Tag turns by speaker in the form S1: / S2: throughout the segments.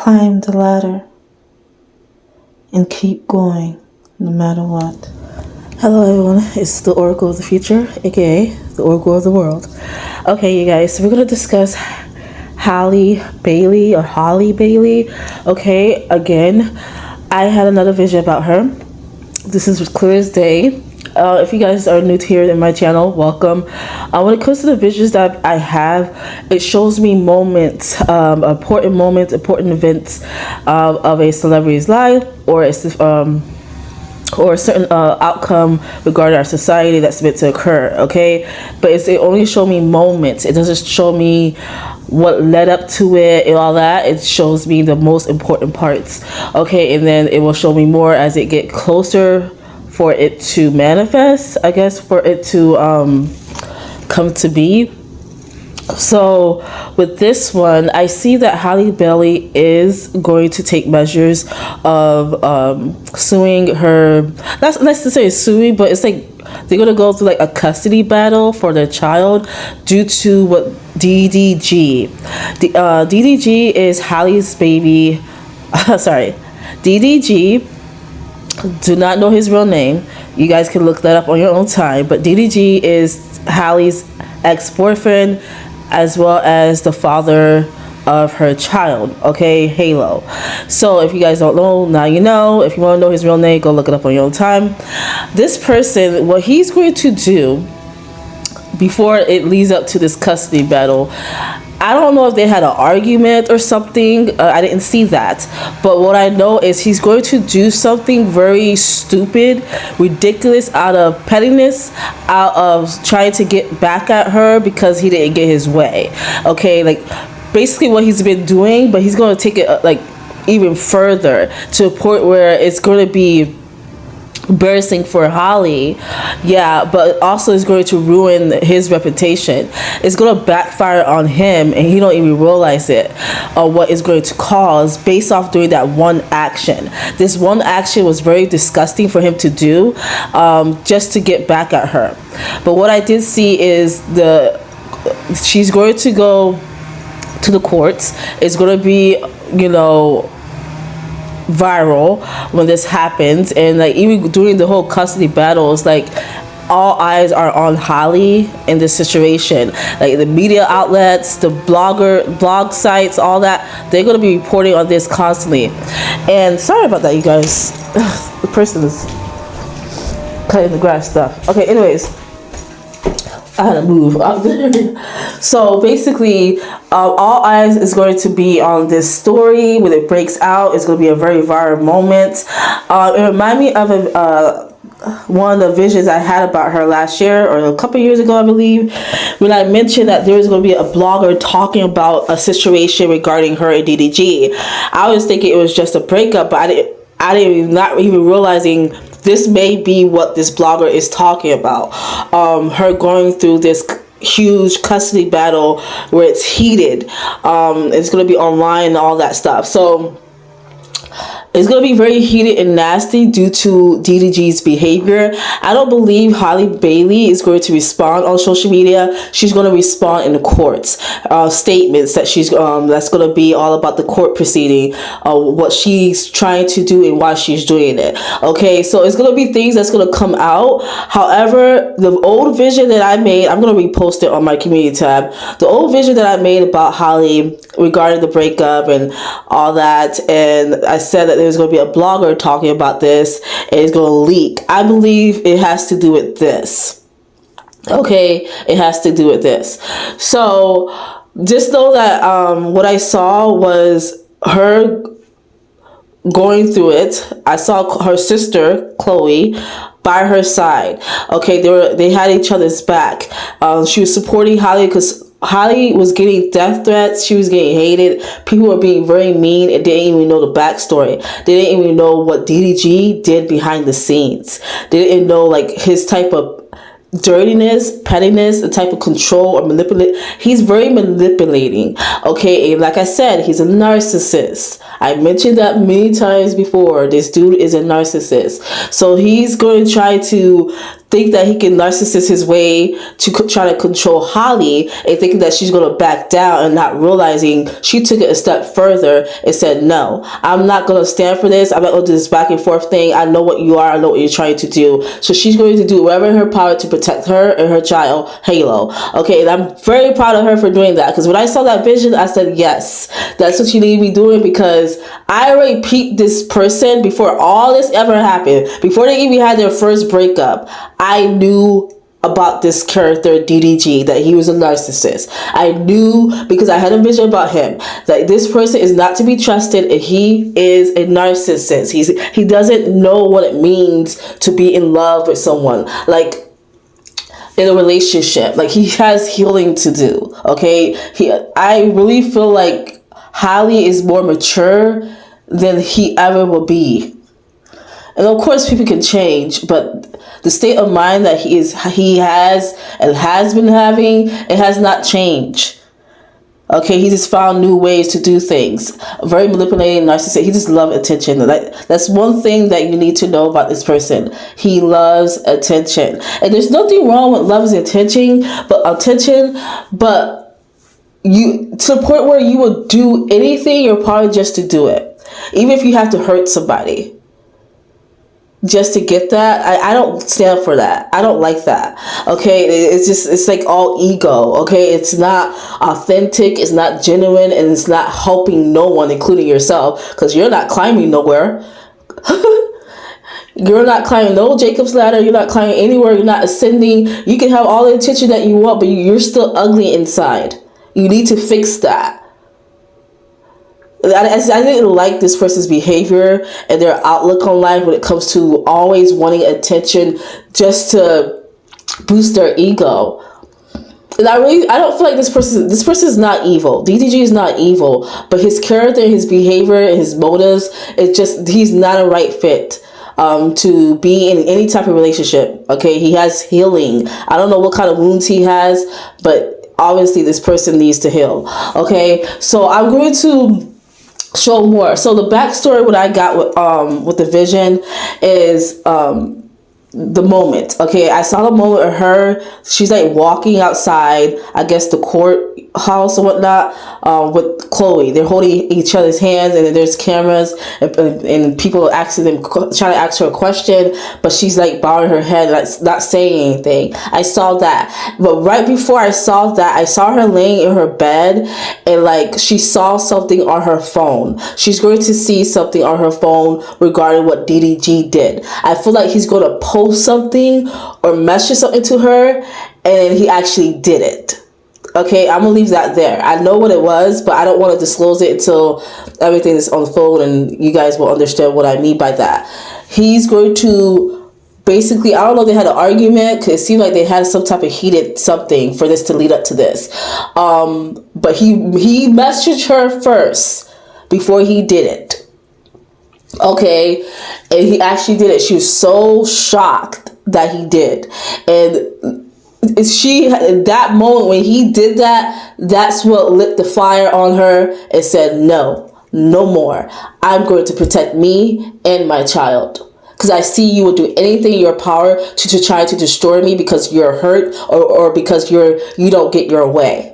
S1: Climb the ladder and keep going no matter what. Hello everyone, it's the Oracle of the Future, aka the Oracle of the World. Okay, you guys, so we're going to discuss Halle Bailey or Holly Bailey. Okay, again, I had another vision about her. This is clear as day. If you guys are new to here in my channel, welcome. When it comes to the visions that I have, it shows me moments, important events of a celebrity's life, or a certain outcome regarding our society that's meant to occur. Okay, but it only show me moments. It doesn't show me what led up to it and all that. It shows me the most important parts. Okay, and then it will show me more as it get closer for it to manifest, I guess, for it to come to be. So with this one, I see that Halle Bailey is going to take measures of suing her, not necessarily suing, but it's like they're going to go through like a custody battle for their child due to what DDG. DDG is Halle's baby. Sorry, DDG. Do not know his real name. You guys can look that up on your own time. But DDG is Halle's ex-boyfriend, as well as the father of her child. Okay, Halo. So if you guys don't know, now you know. If you want to know his real name, go look it up on your own time. This person, what he's going to do before it leads up to this custody battle, I don't know if they had an argument or something. I didn't see that. But what I know is he's going to do something very stupid, ridiculous, out of pettiness, out of trying to get back at her because he didn't get his way. Okay, like basically what he's been doing, but he's going to take it like even further to a point where it's going to be embarrassing for Halle, yeah, but also is going to ruin his reputation. It's going to backfire on him, and he don't even realize it, or what is going to cause based off doing that one action. This one action was very disgusting for him to do, just to get back at her. But what I did see is she's going to go to the courts. It's going to be, you know, viral when this happens, and like even during the whole custody battles, like all eyes are on Halle in this situation. Like the media outlets, the blog sites, all that, they're going to be reporting on this constantly. And sorry about that, you guys. The person is cutting the grass stuff. Okay, anyways, I had to move. So basically, all eyes is going to be on this story when it breaks out. It's going to be a very viral moment. It reminded me of one of the visions I had about her last year or a couple years ago, I believe, when I mentioned that there was going to be a blogger talking about a situation regarding her and DDG. I was thinking it was just a breakup, but not even realizing this may be what this blogger is talking about. Her going through this huge custody battle where it's heated. It's going to be online and all that stuff. So it's going to be very heated and nasty due to DDG's behavior. I don't believe Halle Bailey is going to respond on social media. She's going to respond in the courts. Statements that she's that's going to be all about the court proceeding, what she's trying to do and why she's doing it. Okay, so it's going to be things that's going to come out. However, the old vision that I made, I'm going to repost it on my community tab. The old vision that I made about Halle regarding the breakup and all that, and I said that there's going to be a blogger talking about this and it's going to leak. I believe it has to do with this. Okay, it has to do with this. So just know that what I saw was her going through it. I saw her sister Chloe by her side. Okay, they had each other's back. She was supporting Halle because Halle was getting death threats. She was getting hated. People were being very mean and didn't even know the backstory. They didn't even know what DDG did behind the scenes. They didn't know like his type of dirtiness, pettiness, the type of control or manipulate. He's very manipulating. Okay, and like I said, he's a narcissist. I mentioned that many times before. This dude is a narcissist. So he's going to try to think that he can narcissist his way to try to control Halle, and thinking that she's going to back down, and not realizing she took it a step further and said, no, I'm not going to stand for this. I'm not going to do this back and forth thing. I know what you are. I know what you're trying to do. So she's going to do whatever in her power to protect her and her child, Halo. Okay, and I'm very proud of her for doing that, because when I saw that vision, I said, yes, that's what you need to be doing, because I already peeped this person before all this ever happened. Before they even had their first breakup, I knew about this character DDG, that he was a narcissist. I knew, because I had a vision about him, that this person is not to be trusted, and he is a narcissist. He doesn't know what it means to be in love with someone, like in a relationship. Like, he has healing to do. Okay, I really feel like Halle is more mature than he ever will be. And of course, people can change, but the state of mind that he has and has been having, it has not changed. Okay, he just found new ways to do things. Very manipulating, narcissistic. He just loves attention. That's one thing that you need to know about this person. He loves attention, and there's nothing wrong with loving attention, but you, to the point where you will do anything in your power just to do it, even if you have to hurt somebody just to get that. I don't stand for that. I don't like that. Okay, it's like all ego. Okay, it's not authentic, it's not genuine, and it's not helping no one, including yourself, because you're not climbing nowhere. You're not climbing no Jacob's ladder. You're not climbing anywhere. You're not ascending. You can have all the attention that you want, but you're still ugly inside. You need to fix that. I didn't like this person's behavior and their outlook on life when it comes to always wanting attention just to boost their ego. And I don't feel like this person is not evil. DDG is not evil, but his character, his behavior, his motives, he's not a right fit to be in any type of relationship. Okay, he has healing. I don't know what kind of wounds he has, but obviously this person needs to heal. Okay, so I'm going to show more. So the backstory, what I got with the vision is the moment. Okay, I saw the moment of her. She's like walking outside, I guess the courthouse or whatnot, with Chloe. They're holding each other's hands, and then there's cameras and people asking them, trying to ask her a question, but she's like bowing her head, like not saying anything. I saw that, but right before I saw that, I saw her laying in her bed, and like she saw something on her phone. She's going to see something on her phone regarding what DDG did. I feel like he's going to post something or message something to her, and he actually did it. Okay, I'm gonna leave that there. I know what it was, but I don't want to disclose it until everything is on the phone and you guys will understand what I mean by that. He's going to basically, I don't know if they had an argument, because it seemed like they had some type of heated something for this to lead up to this. But he messaged her first before he did it. Okay, and he actually did it. She was so shocked that he did, and she, that moment when he did that, that's what lit the fire on her and said, no more. I'm going to protect me and my child, because I see you will do anything in your power to try to destroy me because you're hurt, or because you don't get your way.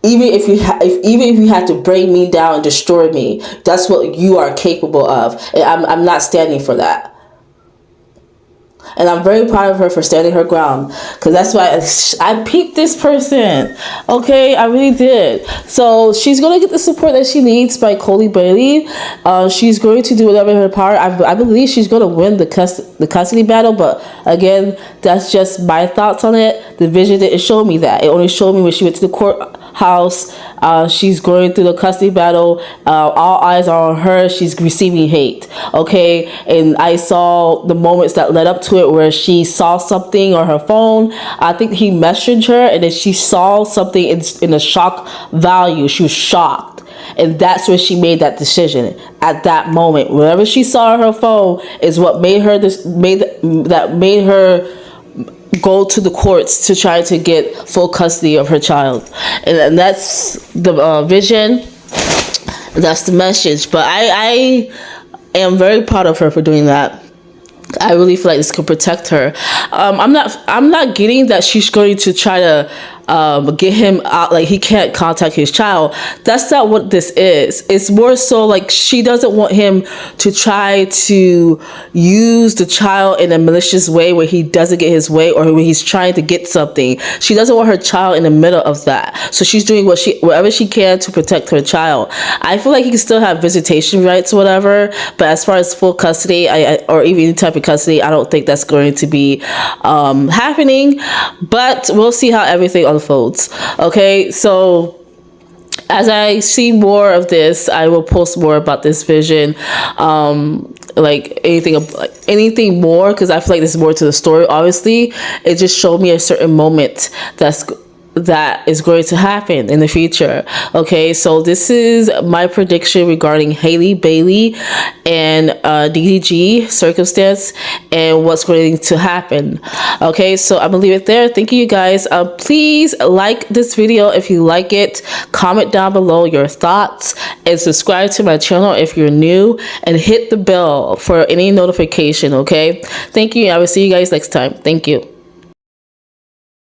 S1: Even if you had to bring me down and destroy me, that's what you are capable of, and I'm not standing for that. And I'm very proud of her for standing her ground, because that's why I peeped this person. Okay, I really did. So she's going to get the support that she needs by Chloe Bailey. She's going to do whatever in her power. I believe she's going to win the custody battle, but again, that's just my thoughts on it. The vision didn't show me that. It only showed me when she went to the courthouse. She's going through the custody battle. All eyes are on her. She's receiving hate. Okay, and I saw the moments that led up to it where she saw something on her phone. I think he messaged her, and then she saw something in a shock value. She was shocked, and that's when she made that decision. At that moment, whatever she saw on her phone is what made her made her go to the courts to try to get full custody of her child. And that's the vision. That's the message. But I am very proud of her for doing that. I really feel like this could protect her. I'm not getting that she's going to try to get him out, like he can't contact his child. That's not what this is. It's more so like she doesn't want him to try to use the child in a malicious way where he doesn't get his way or when he's trying to get something. She doesn't want her child in the middle of that. So she's doing whatever she can to protect her child. I feel like he can still have visitation rights or whatever, but as far as full custody, or even any type of custody, I don't think that's going to be happening. But we'll see how everything unfolds. Okay, so as I see more of this, I will post more about this vision. Like anything more, because I feel like there's more to the story. Obviously, it just showed me a certain moment that is going to happen in the future. Okay, so this is my prediction regarding Halle Bailey and DDG circumstance and what's going to happen. Okay, so I'm gonna leave it there. Thank you guys. Please like this video if you like it, comment down below your thoughts, and subscribe to my channel if you're new, and hit the bell for any notification. Okay, thank you. I will see you guys next time. Thank you.